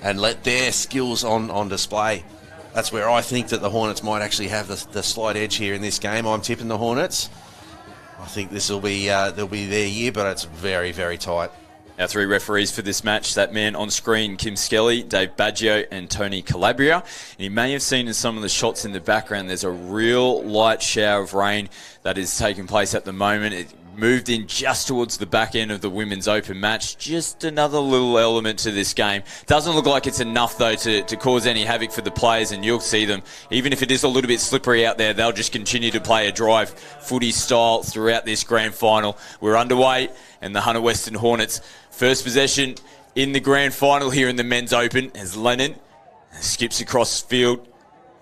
and let their skills on display. That's where I think that the Hornets might actually have the slight edge here in this game. I'm tipping the Hornets. I think this will be they'll be their year, but it's very, very tight. Our three referees for this match, that man on screen, Kim Skelly, Dave Baggio and Tony Calabria. And you may have seen in some of the shots in the background, there's a real light shower of rain that is taking place at the moment. It moved in just towards the back end of the Women's Open match. Just another little element to this game. Doesn't look like it's enough, though, to cause any havoc for the players, and you'll see them. Even if it is a little bit slippery out there, they'll just continue to play a drive footy style throughout this grand final. We're underway, and the Hunter Western Hornets first possession in the grand final here in the Men's Open as Lennon skips across the field,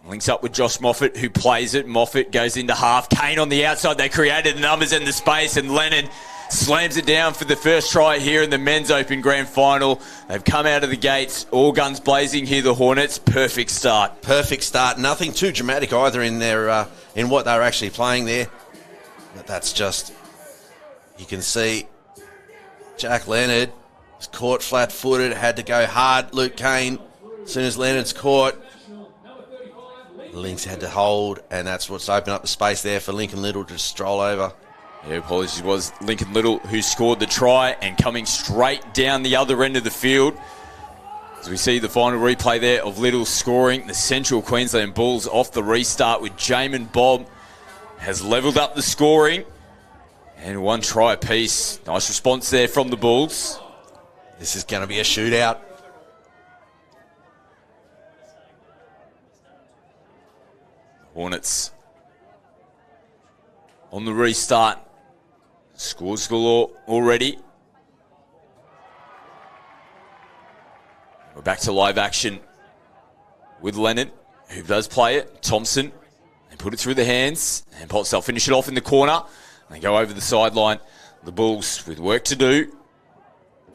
links up with Josh Moffat, who plays it. Moffat goes into half. Kane on the outside. They created the numbers and the space, and Lennon slams it down for the first try here in the Men's Open grand final. They've come out of the gates, all guns blazing here, the Hornets. Perfect start. Perfect start. Nothing too dramatic either in their in what they're actually playing there. But that's just, you can see Jack Leonard was caught flat-footed, had to go hard. Luke Kane, as soon as Leonard's caught, the Lynx had to hold, and that's what's opened up the space there for Lincoln Little to stroll over. Yeah, apologies, was Lincoln Little who scored the try, and coming straight down the other end of the field. As we see the final replay there of Little scoring, the Central Queensland Bulls off the restart with Jamin Bob has levelled up the scoring. And one try apiece. Nice response there from the Bulls. This is going to be a shootout. Hornets on the restart. Scores galore already. We're back to live action with Lennon, who does play it. Thompson, and put it through the hands. And Potts, they'll finish it off in the corner. They go over the sideline. The Bulls with work to do.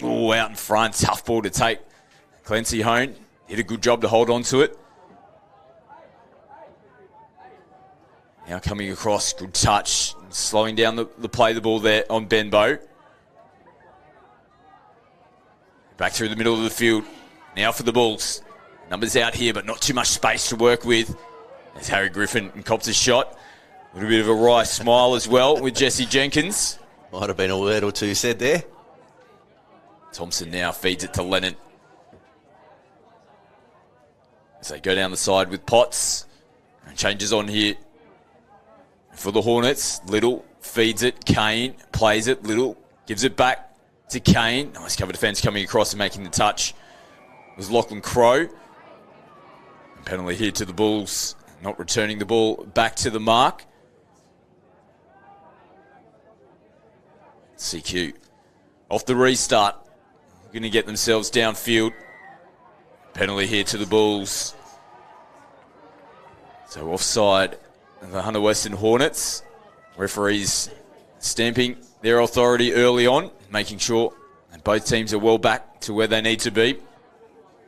Oh, out in front. Tough ball to take. Clancy Hone did a good job to hold on to it. Now coming across. Good touch. Slowing down the play of the ball there on Benbow. Back through the middle of the field. Now for the Bulls. Numbers out here, but not too much space to work with. As Harry Griffin cops a shot. A little bit of a wry smile as well with Jesse Jenkins. Might have been a word or two said there. Thompson now feeds it to Lennon. As they go down the side with Potts. And changes on here for the Hornets. Little feeds it. Kane plays it. Little gives it back to Kane. Nice cover defence coming across and making the touch. It was Lachlan Crowe. And penalty here to the Bulls. Not returning the ball back to the mark. CQ off the restart. Going to get themselves downfield. Penalty here to the Bulls. So offside the Hunter Western Hornets. Referees stamping their authority early on, making sure that both teams are well back to where they need to be.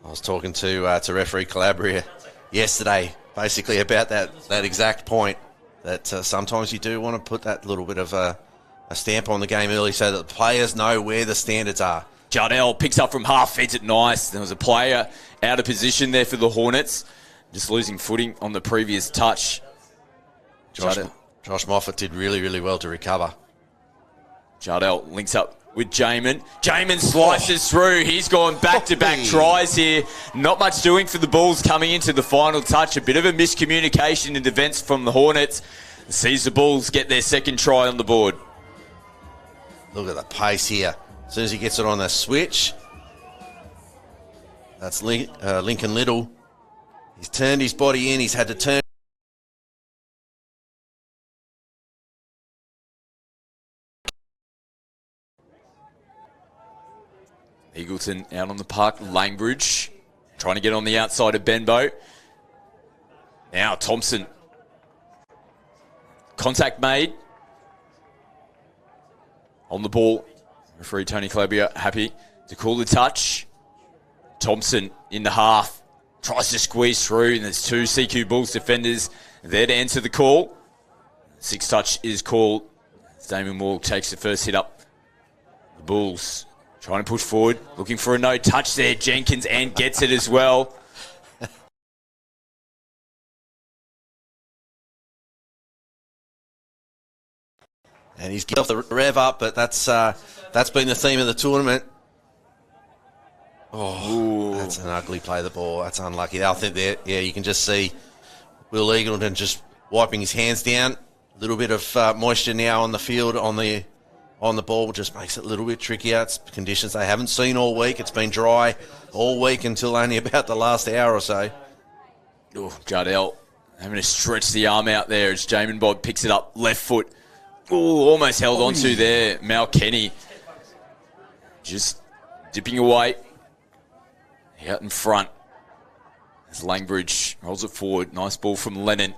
I was talking to referee Calabria yesterday, basically about that exact point, that sometimes you do want to put that little bit of a stamp on the game early so that the players know where the standards are. Jardell picks up from half, feeds it nice. There was a player out of position there for the Hornets, just losing footing on the previous touch. Josh Moffat did really, really well to recover. Jardell links up with Jamin. Jamin slices through. He's gone back-to-back tries here. Not much doing for the Bulls coming into the final touch. A bit of a miscommunication in defence from the Hornets. Sees the Bulls get their second try on the board. Look at the pace here. As soon as he gets it on the switch, that's Lincoln Little. He's turned his body in. He's had to turn. Eagleton out on the park. Langbridge trying to get on the outside of Benbow. Now Thompson. Contact made. On the ball. Referee Tony Calabria happy to call the touch. Thompson in the half. Tries to squeeze through, and there's two CQ Bulls defenders there to answer the call. Six touch is called. Damon Moore takes the first hit up. The Bulls Trying to push forward, looking for a no touch there. Jenkins and gets it as well. And he's getting off the rev up, but that's been the theme of the tournament. Oh, that's an ugly play of the ball. That's unlucky. I think there, yeah, you can just see Will Eagleton just wiping his hands down. A little bit of moisture now on the field on the ball just makes it a little bit trickier. It's conditions they haven't seen all week. It's been dry all week until only about the last hour or so. Oh, Jardell having to stretch the arm out there as Jamin Bob picks it up, left foot. Oh, almost held onto there. Mal Kenny just dipping away. Out in front as Langbridge rolls it forward. Nice ball from Lennon.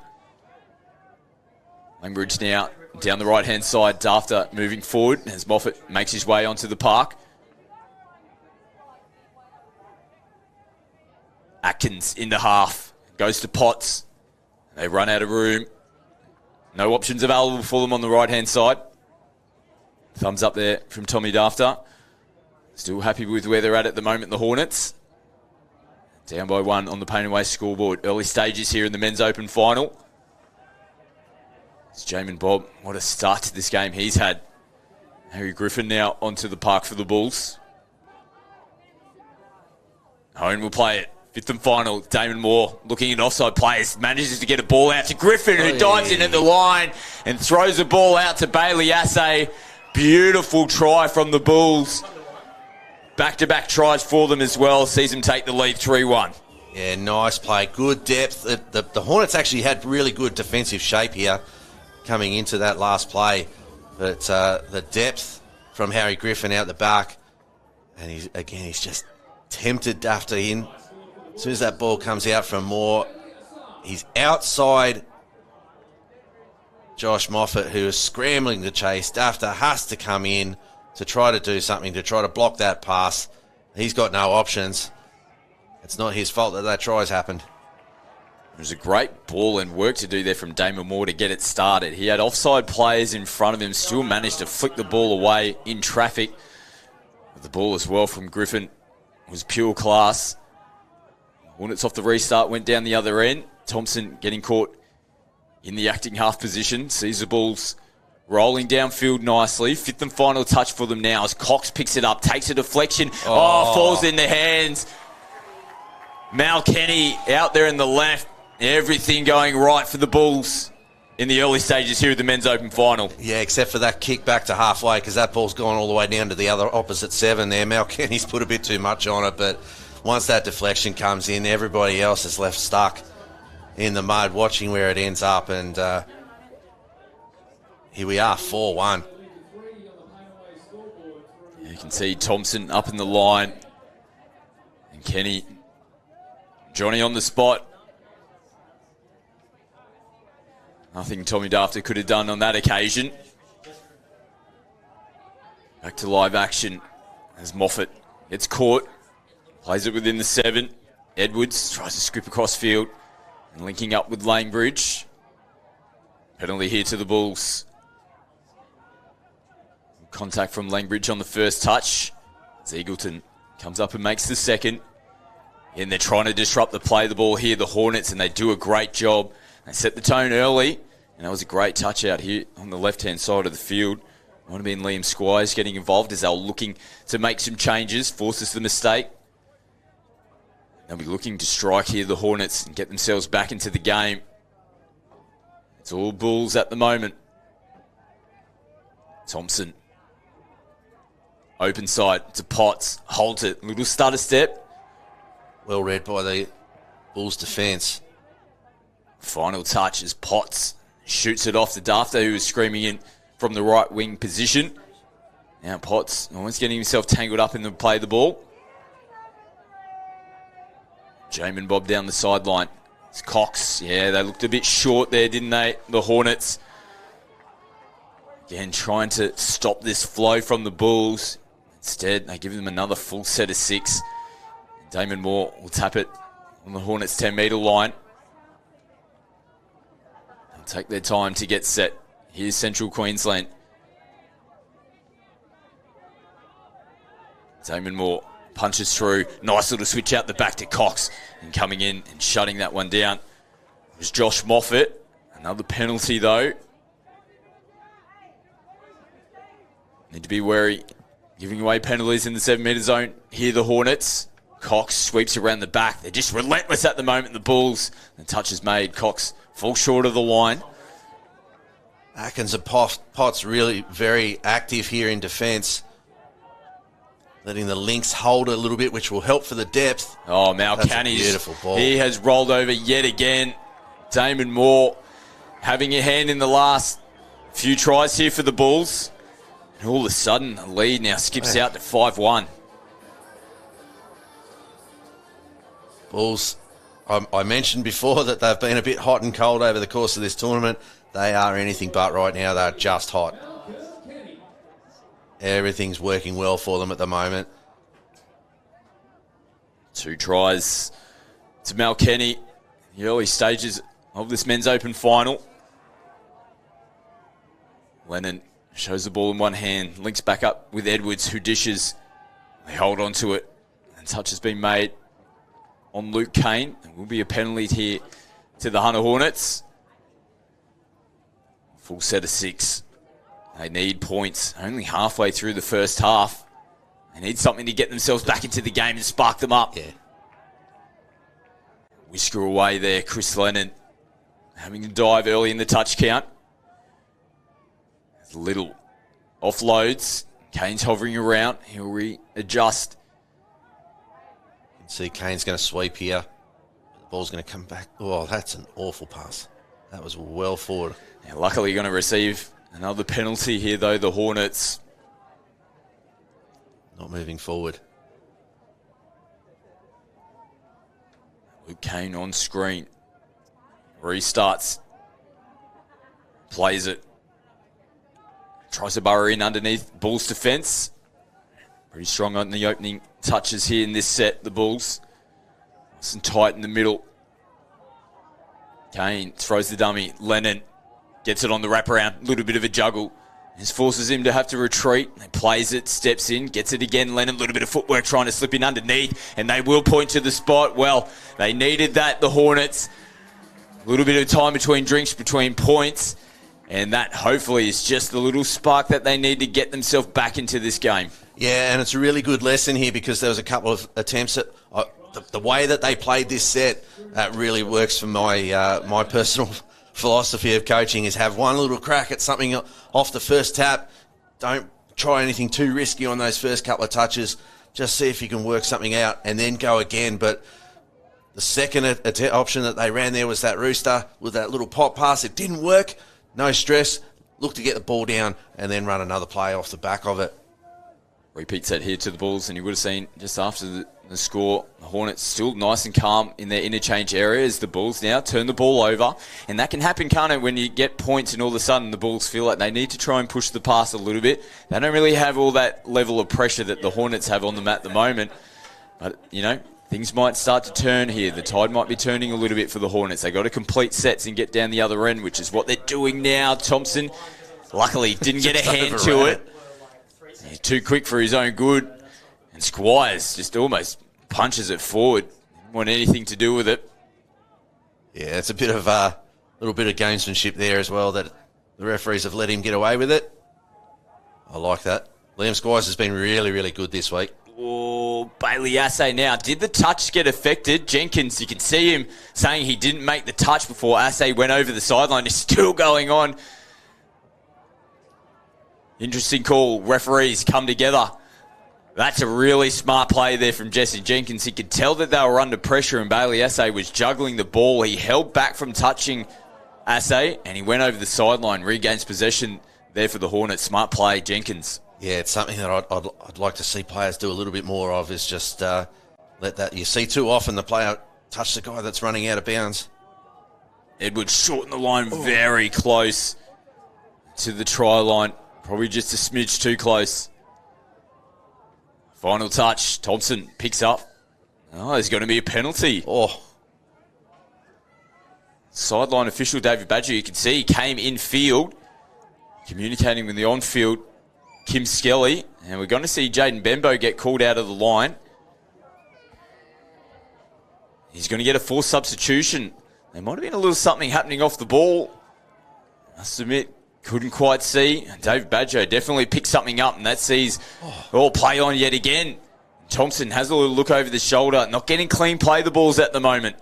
Langbridge now down the right-hand side. Dafter moving forward as Moffat makes his way onto the park. Atkins in the half. Goes to Potts. They run out of room. No options available for them on the right-hand side. Thumbs up there from Tommy Dafter. Still happy with where they're at the moment, the Hornets. Down by 1 on the Payne Way scoreboard. Early stages here in the men's open final. It's Jamin Bob. What a start to this game he's had. Harry Griffin now onto the park for the Bulls. Hone will play it. Fifth and final. Damon Moore looking at offside players. Manages to get a ball out to Griffin, who dives in at the line and throws the ball out to Bailey Assay. Beautiful try from the Bulls. Back-to-back tries for them as well. Sees them take the lead 3-1. Yeah, nice play. Good depth. The Hornets actually had really good defensive shape here coming into that last play. But the depth from Harry Griffin out the back. And he's just tempted after in. As soon as that ball comes out from Moore, he's outside Josh Moffat, who is scrambling to chase. Dafter has to come in to try to do something, to try to block that pass. He's got no options. It's not his fault that try's happened. It was a great ball and work to do there from Damon Moore to get it started. He had offside players in front of him, still managed to flick the ball away in traffic. But the ball as well from Griffin was pure class. Hornets off the restart, went down the other end. Thompson getting caught in the acting half position. Sees the Bulls rolling downfield nicely. Fifth and final touch for them now as Cox picks it up, takes a deflection. Falls in the hands. Mal Kenny out there in the left. Everything going right for the Bulls in the early stages here at the men's open final. Yeah, except for that kick back to halfway, because that ball's gone all the way down to the other opposite 7 there. Mal Kenny's put a bit too much on it, but once that deflection comes in, everybody else is left stuck in the mud watching where it ends up, and here we are, 4-1. You can see Thompson up in the line. And Kenny, Johnny on the spot. Nothing Tommy Dafter could have done on that occasion. Back to live action as Moffat gets caught. Plays it within the 7. Edwards tries to scoop across field and linking up with Langbridge. Penalty here to the Bulls. Contact from Langbridge on the first touch. As Eagleton comes up and makes the second. And they're trying to disrupt the play of the ball here, the Hornets, and they do a great job. They set the tone early, and that was a great touch out here on the left-hand side of the field. Might have been Liam Squires getting involved as they were looking to make some changes, forces the mistake. They'll be looking to strike here, the Hornets, and get themselves back into the game. It's all Bulls at the moment. Thompson. Open side to Potts. Holds it. Little stutter step. Well read by the Bulls defence. Final touch as Potts shoots it off to Dafter, who was screaming in from the right wing position. Now Potts almost getting himself tangled up in the play of the ball. Jamin Bob down the sideline. It's Cox. Yeah, they looked a bit short there, didn't they? The Hornets. Again, trying to stop this flow from the Bulls. Instead, they give them another full set of 6. Damon Moore will tap it on the Hornets' 10-metre line. They'll take their time to get set. Here's Central Queensland. Damon Moore punches through. Nice little switch out the back to Cox. And coming in and shutting that one down was Josh Moffat. Another penalty, though. Need to be wary. Giving away penalties in the 7-metre zone. Here the Hornets. Cox sweeps around the back. They're just relentless at the moment, the Bulls. The touch is made. Cox falls short of the line. Atkins and Potts really very active here in defence. Letting the Lynx hold a little bit, which will help for the depth. Oh, Malcani's beautiful ball. He has rolled over yet again. Damon Moore having a hand in the last few tries here for the Bulls. And all of a sudden, the lead now skips out to 5-1. Bulls, I mentioned before that they've been a bit hot and cold over the course of this tournament. They are anything but right now. They're just hot. Everything's working well for them at the moment. 2 tries to Malkenny. The early stages of this men's open final. Lennon shows the ball in one hand. Links back up with Edwards, who dishes. They hold on to it. And touch has been made on Luke Kane. There will be a penalty here to the Hunter Hornets. Full set of 6. They need points. Only halfway through the first half. They need something to get themselves back into the game and spark them up. Yeah. Whisker away there, Chris Lennon. Having to dive early in the touch count. Little offloads. Kane's hovering around. He'll readjust. You can see Kane's going to sweep here. The ball's going to come back. Oh, that's an awful pass. That was well forward. Yeah, luckily going to receive another penalty here, though, the Hornets. Not moving forward. Luke Kane on screen. Restarts. Plays it. Tries to burrow in underneath Bulls' defence. Pretty strong on the opening touches here in this set, the Bulls. Nice and tight in the middle. Kane throws the dummy. Lennon gets it on the wraparound. A little bit of a juggle. This forces him to have to retreat. He plays it, steps in, gets it again. Lennon, a little bit of footwork trying to slip in underneath. And they will point to the spot. Well, they needed that, the Hornets. A little bit of time between drinks, between points. And that hopefully is just the little spark that they need to get themselves back into this game. Yeah, and it's a really good lesson here because there was a couple of attempts at the way that they played this set. That really works for my personal philosophy of coaching is have one little crack at something off the first tap. Don't try anything too risky on those first couple of touches. Just see if you can work something out and then go again. But the second option that they ran there was that Rooster with that little pop pass. It didn't work. No stress. Look to get the ball down and then run another play off the back of it. Repeat set here to the Bulls, and you would have seen just after the score, the Hornets still nice and calm in their interchange area as the Bulls now turn the ball over. And that can happen, can't it, when you get points and all of a sudden the Bulls feel like they need to try and push the pass a little bit. They don't really have all that level of pressure that the Hornets have on them at the moment. But, you know, things might start to turn here. The tide might be turning a little bit for the Hornets. They got to complete sets and get down the other end, which is what they're doing now. Thompson, luckily, didn't get a hand to it. He's too quick for his own good. And Squires just almost punches it forward. Didn't want anything to do with it. Yeah, it's a bit of little bit of gamesmanship there as well that the referees have let him get away with it. I like that. Liam Squires has been really, really good this week. Oh, Bailey Assay now. Did the touch get affected? Jenkins, you can see him saying he didn't make the touch before Assay went over the sideline. It's still going on. Interesting call. Referees come together. That's a really smart play there from Jesse Jenkins. He could tell that they were under pressure and Bailey Assay was juggling the ball. He held back from touching Assay and he went over the sideline, regains possession there for the Hornets. Smart play, Jenkins. Yeah, it's something that I'd like to see players do a little bit more of is just let that. You see too often the player touch the guy that's running out of bounds. Edwards shortened the line very close to the try line. Probably just a smidge too close. Final touch. Thompson picks up. Oh, there's going to be a penalty. Oh. Sideline official David Badger, you can see he came in field, communicating with the on-field Kim Skelly. And we're going to see Jaden Benbow get called out of the line. He's going to get a forced substitution. There might have been a little something happening off the ball. I must admit, couldn't quite see. Dave Badjo definitely picked something up, and that sees play on yet again. Thompson has a little look over the shoulder. Not getting clean play the balls at the moment.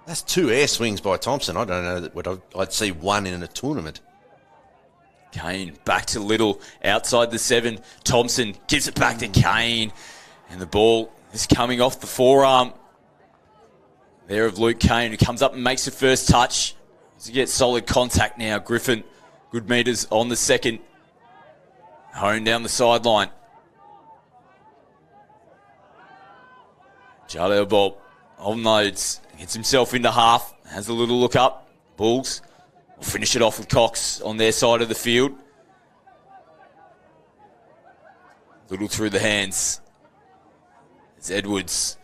That's 2 air swings by Thompson. I don't know that I'd see one in a tournament. Kane back to Little outside the 7. Thompson gives it back to Kane. And the ball is coming off the forearm there of Luke Kane, who comes up and makes the first touch. To get solid contact now. Griffin, good meters on the second. Hone down the sideline. Jardel Bob offloads, gets himself into half, has a little look up. Bulls will finish it off with Cox on their side of the field. Little through the hands. It's Edwards.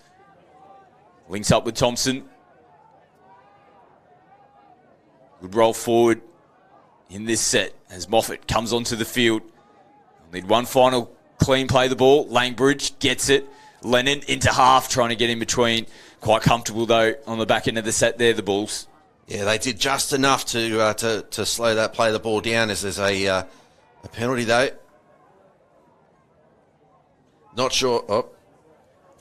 Links up with Thompson. Good roll forward in this set as Moffat comes onto the field. Need one final clean play the ball. Langbridge gets it. Lennon into half, trying to get in between. Quite comfortable, though, on the back end of the set there, the Bulls. Yeah, they did just enough to slow that play the ball down as there's a penalty, though. Not sure. Oh,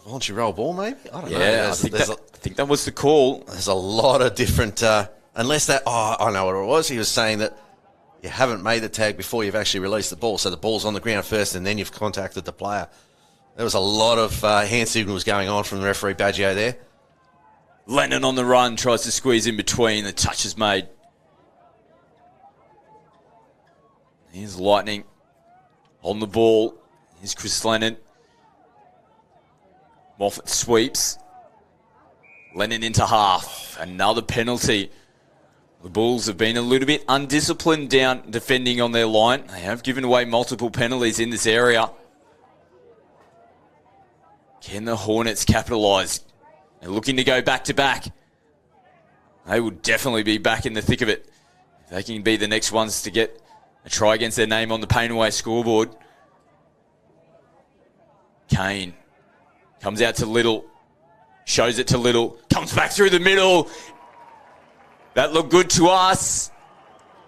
voluntary roll ball, maybe? I don't know. Yeah, I think that was the call. There's a lot of different... unless that... Oh, I know what it was. He was saying that you haven't made the tag before you've actually released the ball, so the ball's on the ground first and then you've contacted the player. There was a lot of hand signals going on from the referee Baggio there. Lennon on the run, tries to squeeze in between. The touch is made. Here's Lightning on the ball. Here's Chris Lennon. Moffat sweeps. Lennon into half. Another penalty. The Bulls have been a little bit undisciplined down defending on their line. They have given away multiple penalties in this area. Can the Hornets capitalise? They're looking to go back-to-back. They will definitely be back in the thick of it. If they can be the next ones to get a try against their name on the Painaway scoreboard. Kane comes out to Little. Shows it to Little. Comes back through the middle. That looked good to us.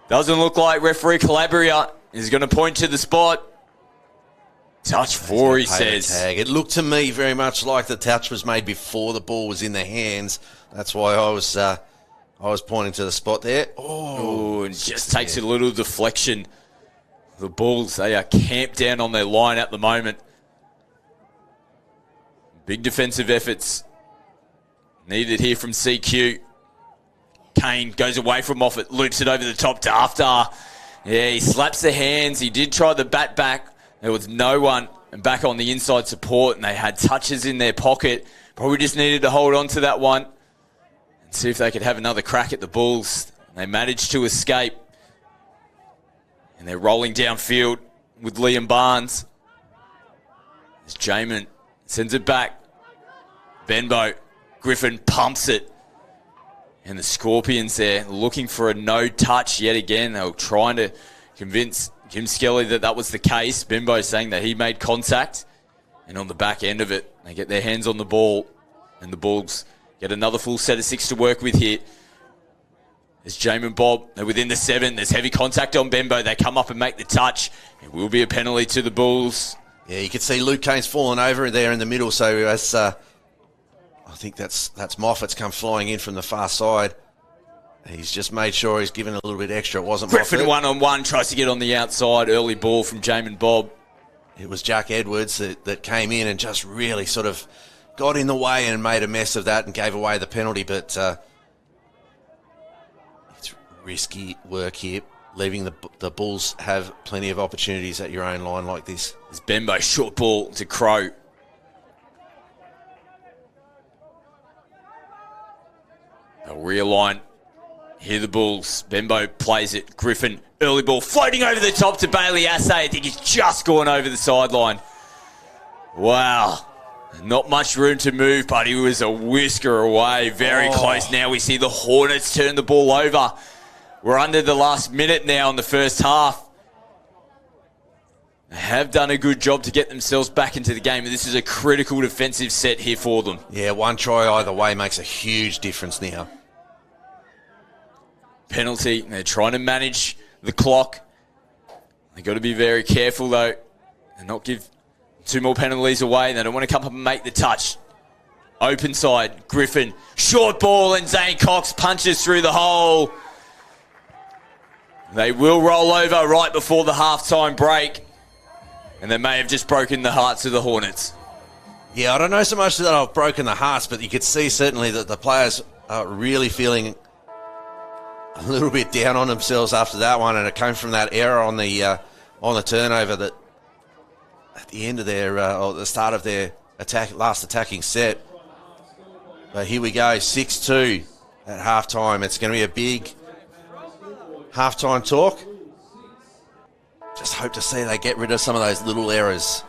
Doesn't look like referee Calabria is going to point to the spot. Touch 4, he says. Tag. It looked to me very much like the touch was made before the ball was in their hands. That's why I was pointing to the spot there. Oh, and just takes a little deflection. The Bulls, they are camped down on their line at the moment. Big defensive efforts needed here from CQ. Kane goes away from Moffat, loops it over the top to Aftar. Yeah, he slaps the hands. He did try the bat back. There was no one back on the inside support, and they had touches in their pocket. Probably just needed to hold on to that one and see if they could have another crack at the Bulls. They managed to escape, and they're rolling downfield with Liam Barnes. As Jamin sends it back. Benbow. Griffin pumps it. And the Scorpions there looking for a no touch yet again. They were trying to convince Jim Skelly that was the case. Benbow saying that he made contact. And on the back end of it, they get their hands on the ball. And the Bulls get another full set of 6 to work with here. There's Jamin Bob. They're within the 7. There's heavy contact on Benbow. They come up and make the touch. It will be a penalty to the Bulls. Yeah, you can see Luke Kane's fallen over there in the middle. So as I think that's Moffat's come flying in from the far side. He's just made sure he's given a little bit extra. It wasn't Griffin Moffat. one-on-one, tries to get on the outside. Early ball from Jamin Bob. It was Jack Edwards that came in and just really sort of got in the way and made a mess of that and gave away the penalty. But it's risky work here, leaving the Bulls have plenty of opportunities at your own line like this. There's Benbow, short ball to Crow. They'll realign. Here the Bulls. Benbow plays it. Griffin, early ball, floating over the top to Bailey Assay. I think he's just gone over the sideline. Wow. Not much room to move, but he was a whisker away. Very close now. We see the Hornets turn the ball over. We're under the last minute now in the first half. They have done a good job to get themselves back into the game, and this is a critical defensive set here for them. Yeah, one try either way makes a huge difference now. Penalty. They're trying to manage the clock. They've got to be very careful, though, and not give 2 more penalties away. They don't want to come up and make the touch. Open side, Griffin. Short ball, and Zane Cox punches through the hole. They will roll over right before the halftime break, and they may have just broken the hearts of the Hornets. Yeah, I don't know so much that I've broken the hearts, but you could see certainly that the players are really feeling a little bit down on themselves after that one, and it came from that error on the turnover that at the end of their or the start of their last attacking set. But here we go, 6-2 at halftime. It's going to be a big halftime talk. Just hope to see they get rid of some of those little errors.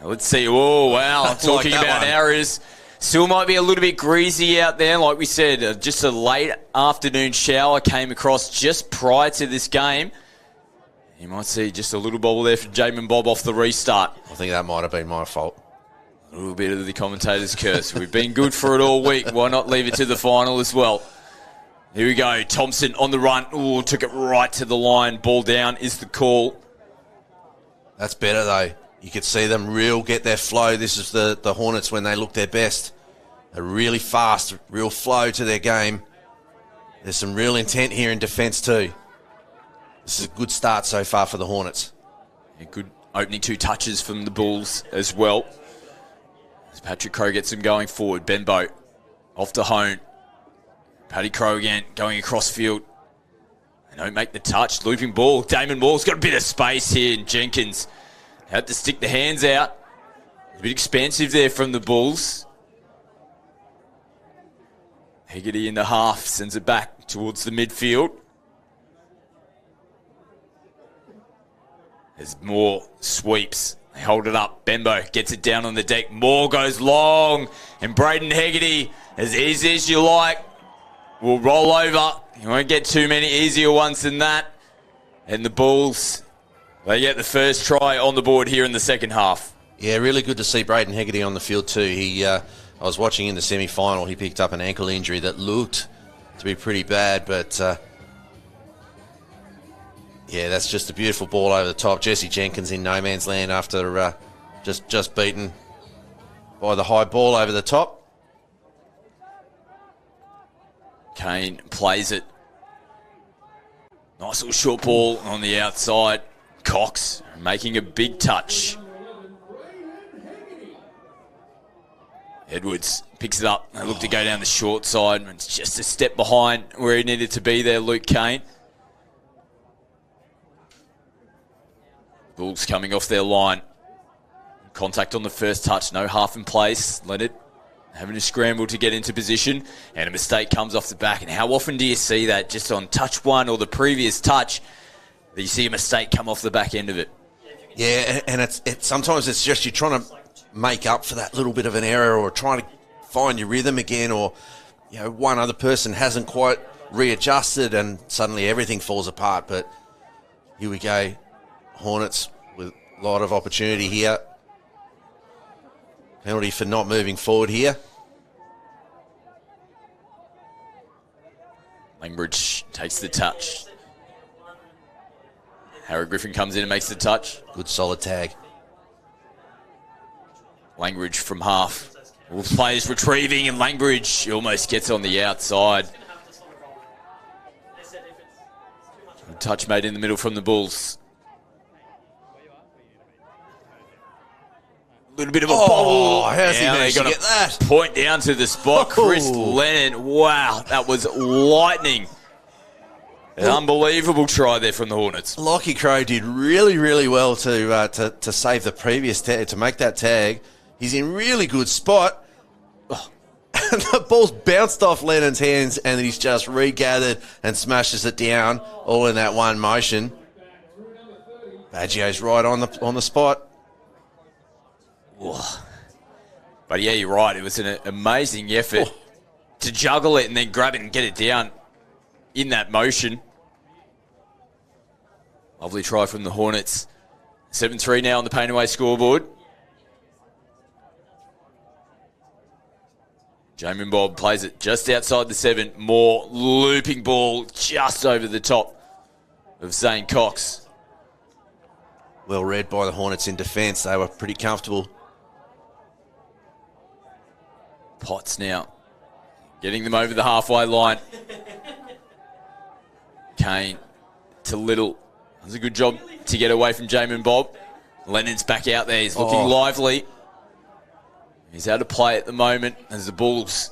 Let's see. Oh, wow. Talking like about errors. Still might be a little bit greasy out there. Like we said, just a late afternoon shower came across just prior to this game. You might see just a little bobble there for Jamin Bob off the restart. I think that might have been my fault. A little bit of the commentator's curse. We've been good for it all week. Why not leave it to the final as well? Here we go. Thompson on the run. Ooh, took it right to the line. Ball down is the call. That's better, though. You could see them get their flow. This is the Hornets when they look their best. They're really fast, real flow to their game. There's some real intent here in defence too. This is a good start so far for the Hornets. A good opening 2 touches from the Bulls as well. As Patrick Crowe gets them going forward. Benbow off to Hone. Paddy Crowe again going across field. They don't make the touch. Looping ball. Damon Moore's got a bit of space here, and Jenkins had to stick the hands out. A bit expansive there from the Bulls. Hegarty in the half, sends it back towards the midfield. There's Moore sweeps. They hold it up. Benbow gets it down on the deck. Moore goes long. And Braden Hegarty, as easy as you like, will roll over. You won't get too many easier ones than that. And the Bulls, they get the first try on the board here in the second half. Yeah, really good to see Braden Hegarty on the field too. I was watching in the semi-final. He picked up an ankle injury that looked to be pretty bad, but yeah, that's just a beautiful ball over the top. Jesse Jenkins in no man's land after just beaten by the high ball over the top. Kane plays it. Nice little short ball on the outside. Cox making a big touch. Edwards picks it up. They look to go down the short side. It's just a step behind where he needed to be there, Luke Kane. Bulls coming off their line. Contact on the first touch. No half in place. Leonard having to scramble to get into position. And a mistake comes off the back. And how often do you see that just on touch 1 or the previous touch that you see a mistake come off the back end of it? Yeah, and it's sometimes it's just you're trying to make up for that little bit of an error or trying to find your rhythm again, or one other person hasn't quite readjusted and suddenly everything falls apart. But here we go. Hornets with a lot of opportunity here. Penalty for not moving forward here. Langbridge takes the touch. Harry Griffin comes in and makes the touch. Good solid tag. Langbridge from half. All players retrieving, and Langbridge almost gets on the outside. Good touch made in the middle from the Bulls. A little bit of a bobble. How's he managed to get that? Point down to the spot. Chris Lennon. Wow, that was lightning. An unbelievable try there from the Hornets. Lockie Crowe did really, really well to save the previous tag, to make that tag. He's in really good spot. And the ball's bounced off Lennon's hands, and he's just regathered and smashes it down, all in that one motion. Baggio's right on the spot. But yeah, you're right. It was an amazing effort to juggle it and then grab it and get it down in that motion. Lovely try from the Hornets. 7-3 now on the Painaway scoreboard. Jamin Bob plays it just outside the 7. More looping ball just over the top of Zane Cox. Well read by the Hornets in defence. They were pretty comfortable. Potts now getting them over the halfway line. Kane to Little. Does a good job to get away from Jamin Bob. Lennon's back out there. He's looking lively. He's out of play at the moment as the Bulls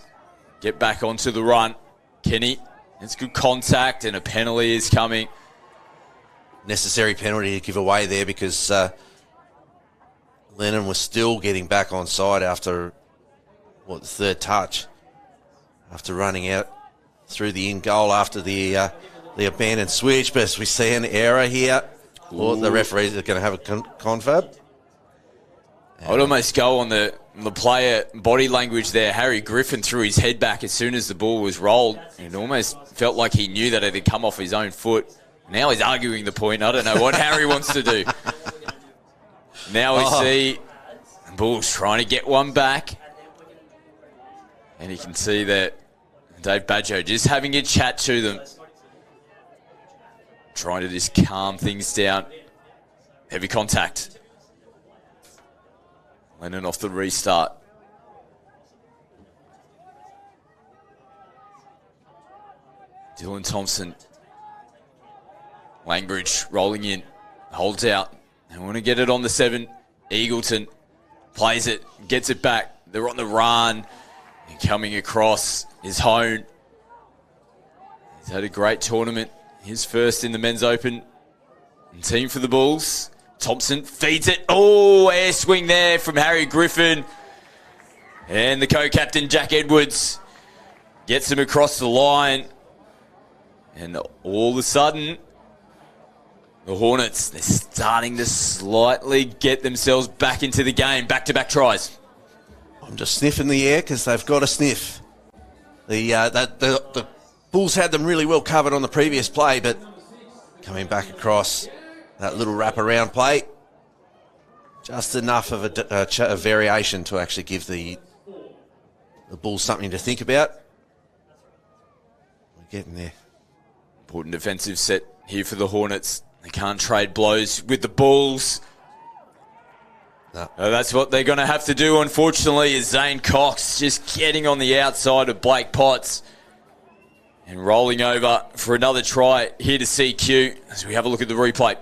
get back onto the run. Kenny, it's good contact and a penalty is coming. Necessary penalty to give away there because Lennon was still getting back on side after, the third touch. After running out through the in goal after the abandoned switch. But as we see an error here, the referees are going to have a confab. I'd almost go on the player body language there. Harry Griffin threw his head back as soon as the ball was rolled. It almost felt like he knew that it had come off his own foot. Now he's arguing the point. I don't know what Harry wants to do. Now we see Bulls trying to get one back. And you can see that Dave Badjo just having a chat to them. Trying to just calm things down. Heavy contact. Lennon off the restart. Dylan Thompson. Langbridge rolling in. Holds out. They want to get it on the 7. Eagleton plays it. Gets it back. They're on the run. And coming across is Hone. He's had a great tournament. His first in the Men's Open. And team for the Bulls. Thompson feeds it. Oh, air swing there from Harry Griffin. And the co-captain, Jack Edwards, gets him across the line. And all of a sudden, the Hornets, they're starting to slightly get themselves back into the game. Back-to-back tries. I'm just sniffing the air because they've got a sniff. The Bulls had them really well covered on the previous play, but coming back across... that little wraparound play, just enough of a variation to actually give the Bulls something to think about. We're getting there. Important defensive set here for the Hornets. They can't trade blows with the Bulls. No. That's what they're going to have to do, unfortunately, is Zane Cox just getting on the outside of Blake Potts and rolling over for another try here to CQ as we have a look at the replay.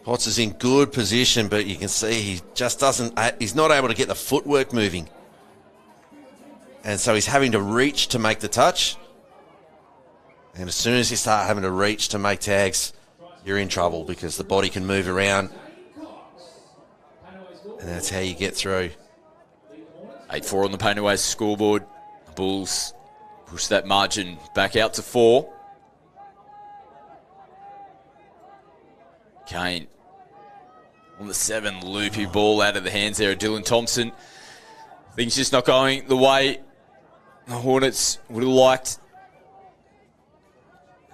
Potts is in good position, but you can see he just he's not able to get the footwork moving. And so he's having to reach to make the touch. And as soon as you start having to reach to make tags, you're in trouble because the body can move around. And that's how you get through. 8-4 on the Painaway scoreboard. The Bulls push that margin back out to 4. Kane on the 7, loopy ball out of the hands there of Dylan Thompson. Things just not going the way the Hornets would have liked.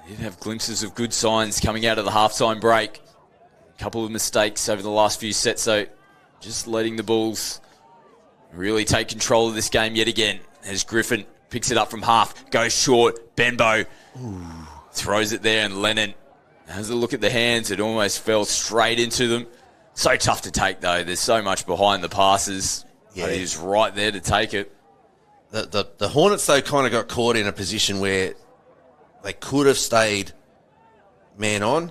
They did have glimpses of good signs coming out of the halftime break. A couple of mistakes over the last few sets, so just letting the Bulls really take control of this game yet again. As Griffin picks it up from half, goes short, Benbow throws it there, and Lennon has a look at the hands. It almost fell straight into them. So tough to take, though. There's so much behind the passes. Yeah. But he's right there to take it. The Hornets, though, kind of got caught in a position where they could have stayed man on.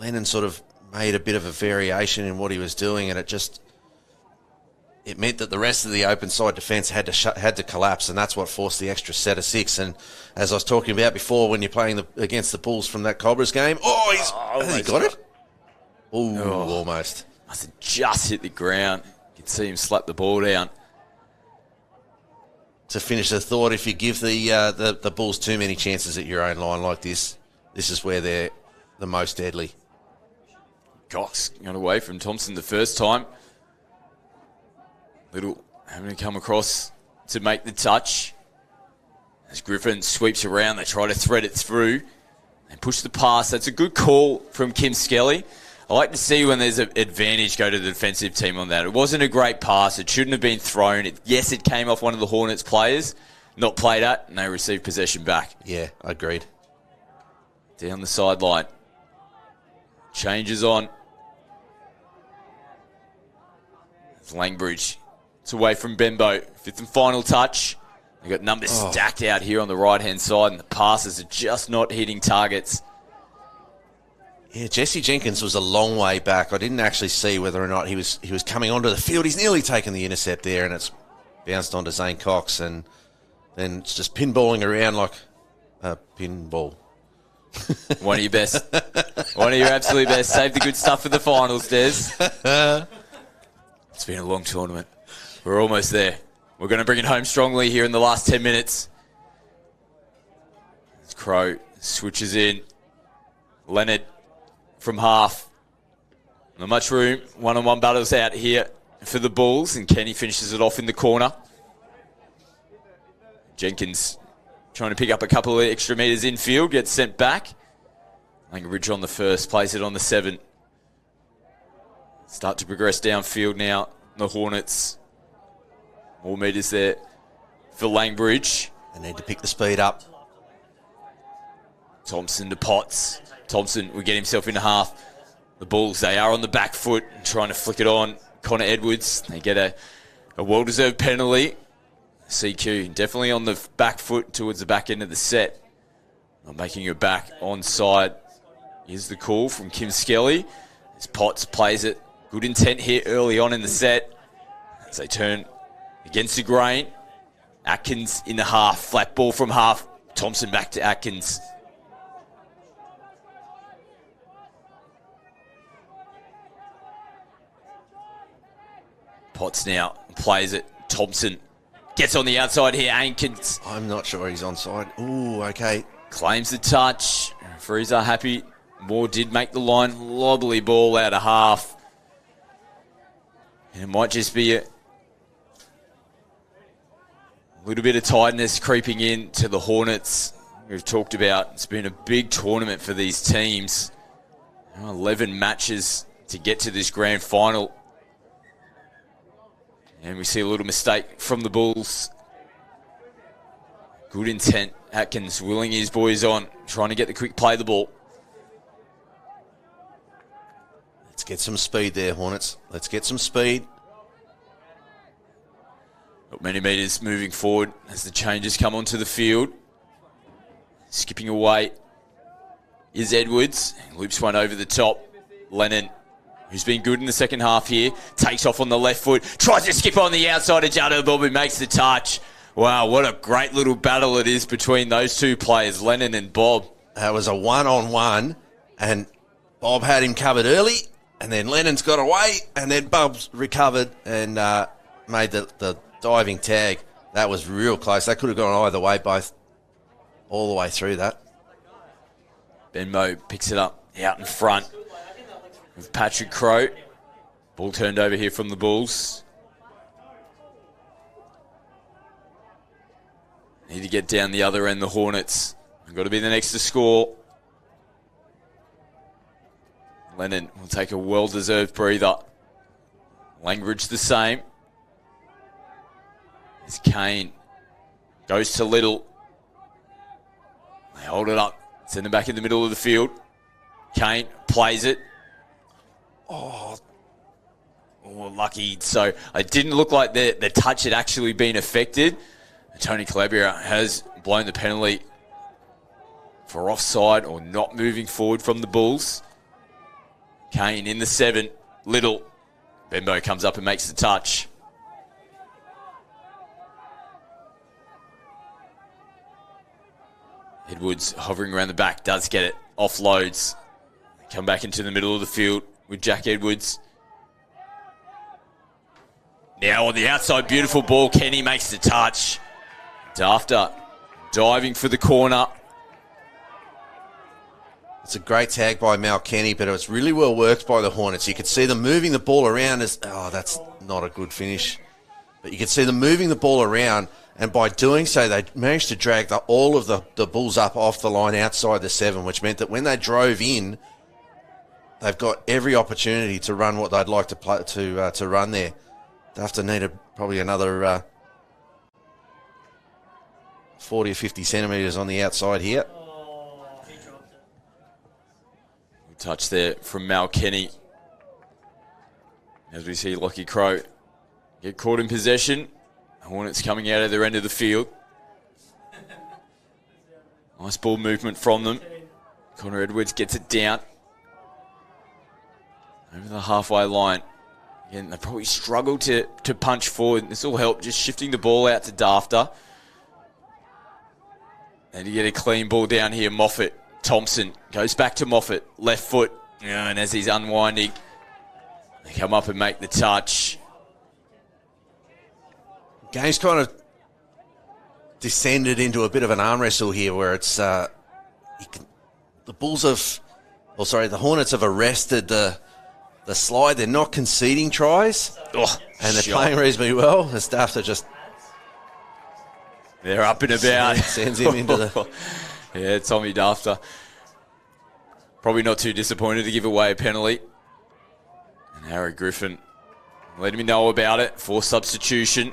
Lennon sort of made a bit of a variation in what he was doing, and it meant that the rest of the open side defence had to collapse, and that's what forced the extra set of 6. And as I was talking about before, when you're playing against the Bulls from that Cobras game, he got it. Almost. Must have just hit the ground. You could see him slap the ball down. To finish the thought, if you give the Bulls too many chances at your own line like this, this is where they're the most deadly. Cox got away from Thompson the first time. Little having to come across to make the touch. As Griffin sweeps around, they try to thread it through and push the pass. That's a good call from Kim Skelly. I like to see when there's an advantage go to the defensive team on that. It wasn't a great pass. It shouldn't have been thrown. Yes, it came off one of the Hornets players, not played at, and they received possession back. Yeah, agreed. Down the sideline. Changes on. It's Langbridge. It's away from Benbow. Fifth and final touch. They've got numbers stacked out here on the right-hand side, and the passes are just not hitting targets. Yeah, Jesse Jenkins was a long way back. I didn't actually see whether or not he was coming onto the field. He's nearly taken the intercept there, and it's bounced onto Zane Cox, and then it's just pinballing around like a pinball. One of your best. One of your absolute best. Save the good stuff for the finals, Des. It's been a long tournament. We're almost there. We're going to bring it home strongly here in the last 10 minutes. Crow switches in. Leonard from half. Not much room. One-on-one battles out here for the Bulls, and Kenny finishes it off in the corner. Jenkins trying to pick up a couple of extra metres infield, gets sent back. Langbridge on the first, plays it on the 7. Start to progress downfield now. The Hornets. More metres there for Langbridge. They need to pick the speed up. Thompson to Potts. Thompson will get himself into half. The Bulls, they are on the back foot, trying to flick it on. Connor Edwards, they get a well-deserved penalty. CQ definitely on the back foot towards the back end of the set. Not making it back onside. Here's the call from Kim Skelly. As Potts plays it. Good intent here early on in the set. As they turn against the grain. Atkins in the half. Flat ball from half. Thompson back to Atkins. Potts now plays it. Thompson gets on the outside here. Atkins. I'm not sure he's onside. Ooh, okay. Claims the touch. Referees are happy. Moore did make the line. Lobbly ball out of half. And it might just be a little bit of tiredness creeping in to the Hornets. We've talked about it's been a big tournament for these teams. 11 matches to get to this grand final. And we see a little mistake from the Bulls. Good intent. Atkins willing his boys on, trying to get the quick play the ball. Let's get some speed there, Hornets. Let's get some speed. Not many metres moving forward as the changes come onto the field. Skipping away is Edwards. Loops one over the top. Lennon, who's been good in the second half here, takes off on the left foot, tries to skip on the outside of Jado Bobby, makes the touch. Wow, what a great little battle it is between those two players, Lennon and Bob. That was a one-on-one, and Bob had him covered early, and then Lennon's got away, and then Bob's recovered and made the diving tag. That was real close. That could have gone either way, both all the way through that. Benmo picks it up out in front with Patrick Crow. Ball turned over here from the Bulls. Need to get down the other end, the Hornets. Got to be the next to score. Lennon will take a well-deserved breather. Langbridge the same. As Kane goes to Little. They hold it up. Send it back in the middle of the field. Kane plays it. Oh, lucky. So it didn't look like the touch had actually been affected. Tony Calabria has blown the penalty for offside or not moving forward from the Bulls. Kane in the 7. Little. Benbow comes up and makes the touch. Edwards hovering around the back, does get it. Offloads. Come back into the middle of the field with Jack Edwards. Now on the outside, beautiful ball. Kenny makes the touch. After diving for the corner. It's a great tag by Mal Kenny, but it was really well worked by the Hornets. You could see them moving the ball around as... Oh, that's not a good finish. But you could see them moving the ball around, and by doing so, they managed to drag all of the Bulls up off the line outside the 7, which meant that when they drove in, they've got every opportunity to run what they'd like to play to run there. They have to need probably another 40 or 50 centimetres on the outside here. Touch there from Mal Kenny. As we see Lockie Crow get caught in possession. Hornets coming out of their end of the field. Nice ball movement from them. Connor Edwards gets it down. Over the halfway line. Again, they probably struggle to punch forward. This will help just shifting the ball out to Dafter. And you get a clean ball down here. Moffat, Thompson goes back to Moffat. Left foot. And as he's unwinding, they come up and make the touch. Game's kind of descended into a bit of an arm wrestle here where it's the Hornets have arrested the slide. They're not conceding tries. And they're playing reasonably well. The staff are just... They're up and about. Sends him into the... Yeah, Tommy Dafter. Probably not too disappointed to give away a penalty. And Harry Griffin letting me know about it for substitution.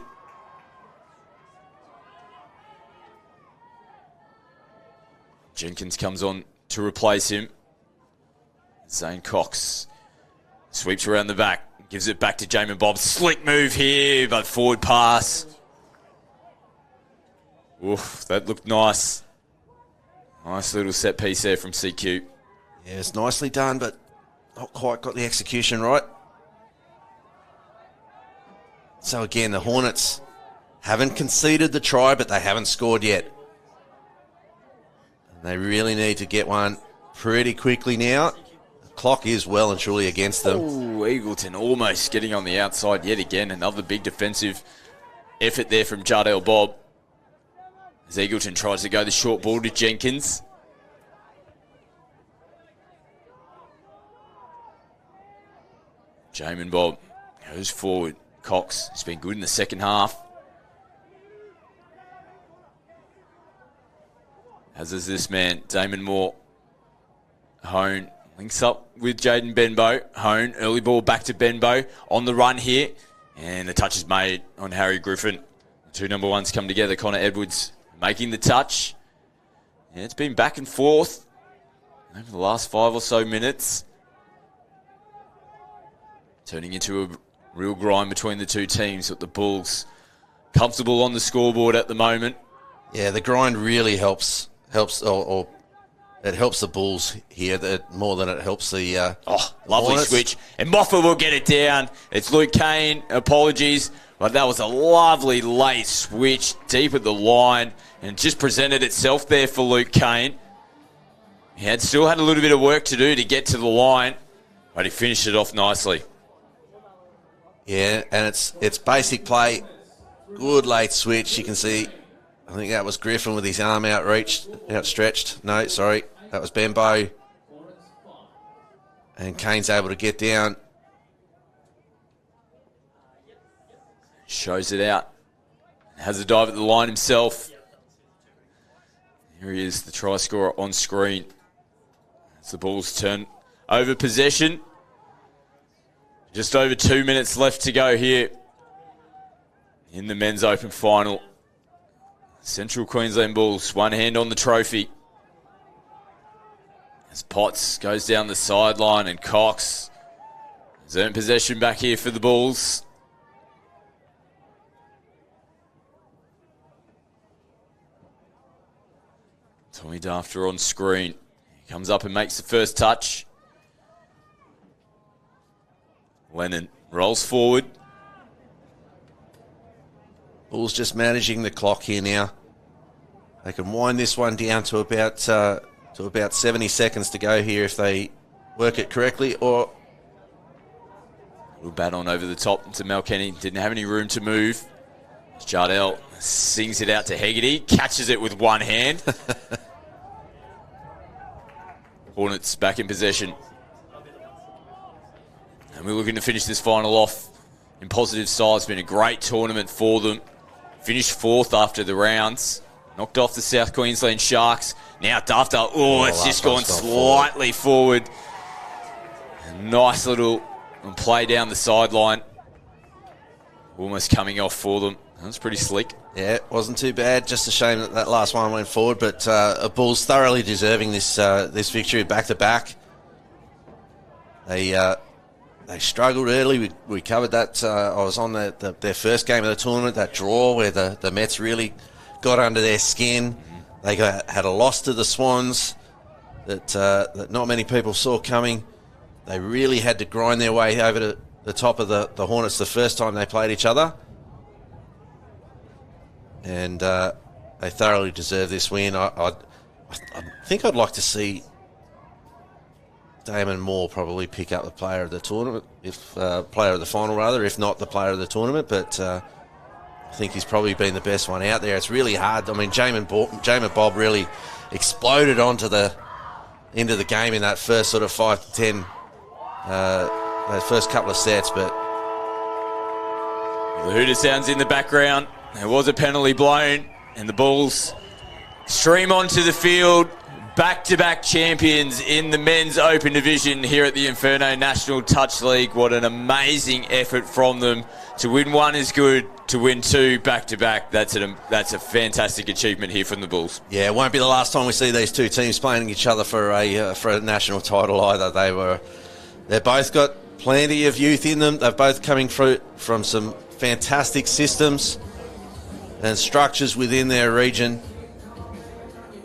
Jenkins comes on to replace him. Zane Cox sweeps around the back, gives it back to Jamin Bob. Slick move here, but forward pass. Oof, that looked nice. Nice little set piece there from CQ. Yeah, it's nicely done, but not quite got the execution right. So again, the Hornets haven't conceded the try, but they haven't scored yet. And they really need to get one pretty quickly now. The clock is well and truly against them. Oh, Eagleton almost getting on the outside yet again. Another big defensive effort there from Jardel Bob. As Eagleton tries to go the short ball to Jenkins. Jamin Bob goes forward. Cox has been good in the second half. As is this man, Damon Moore. Hone links up with Jaden Benbow. Hone, early ball back to Benbow on the run here. And the touch is made on Harry Griffin. The two number ones come together. Connor Edwards making the touch. Yeah, it's been back and forth over the last 5 or so minutes. Turning into a real grind between the two teams, with the Bulls comfortable on the scoreboard at the moment. Yeah, the grind really helps or it helps the Bulls here more than it helps the lovely Hornets. Switch. And Moffat will get it down. It's Luke Kane. Apologies. But that was a lovely late switch deep at the line and just presented itself there for Luke Kane. He still had a little bit of work to do to get to the line, but he finished it off nicely. Yeah, and it's basic play. Good late switch. You can see, I think that was Griffin with his arm outstretched. No, sorry, that was Benbow. And Kane's able to get down. Shows it out. Has a dive at the line himself. Here he is, the try scorer on screen. As the Bulls turn over possession. Just over 2 minutes left to go here in the men's open final. Central Queensland Bulls, one hand on the trophy. As Potts goes down the sideline and Cox has earned possession back here for the Bulls. Tommy Dafter on screen. He comes up and makes the first touch. Lennon rolls forward. Bulls just managing the clock here now. They can wind this one down to about 70 seconds to go here if they work it correctly, or... Little bat on over the top to Mel Kenny. Didn't have any room to move. Jardel sings it out to Hegarty. Catches it with one hand. Hornets back in possession. And we're looking to finish this final off in positive style. It's been a great tournament for them. Finished 4th after the rounds. Knocked off the South Queensland Sharks. Now Dafter, it's just gone slightly forward. Nice little play down the sideline. Almost coming off for them. That was pretty slick. Yeah, it wasn't too bad. Just a shame that last one went forward, but the Bulls thoroughly deserving this victory back-to-back. They struggled early. We covered that. I was on their first game of the tournament, that draw where the Mets really got under their skin. They had a loss to the Swans that not many people saw coming. They really had to grind their way over to the top of the Hornets the first time they played each other. And they thoroughly deserve this win. I think I'd like to see Damon Moore probably pick up the player of the tournament, player of the final rather, if not the player of the tournament. But I think he's probably been the best one out there. It's really hard. I mean, Jamin Bob really exploded into the game in that first sort of 5 to 10, those first couple of sets. But the Hooter sounds in the background. There was a penalty blown, and the Bulls stream onto the field. Back-to-back champions in the men's open division here at the Inferno National Touch League. What an amazing effort from them. To win one is good. To win two back-to-back, that's a fantastic achievement here from the Bulls. Yeah, it won't be the last time we see these two teams playing each other for a national title either. They've both got plenty of youth in them. They're both coming from some fantastic systems and structures within their region.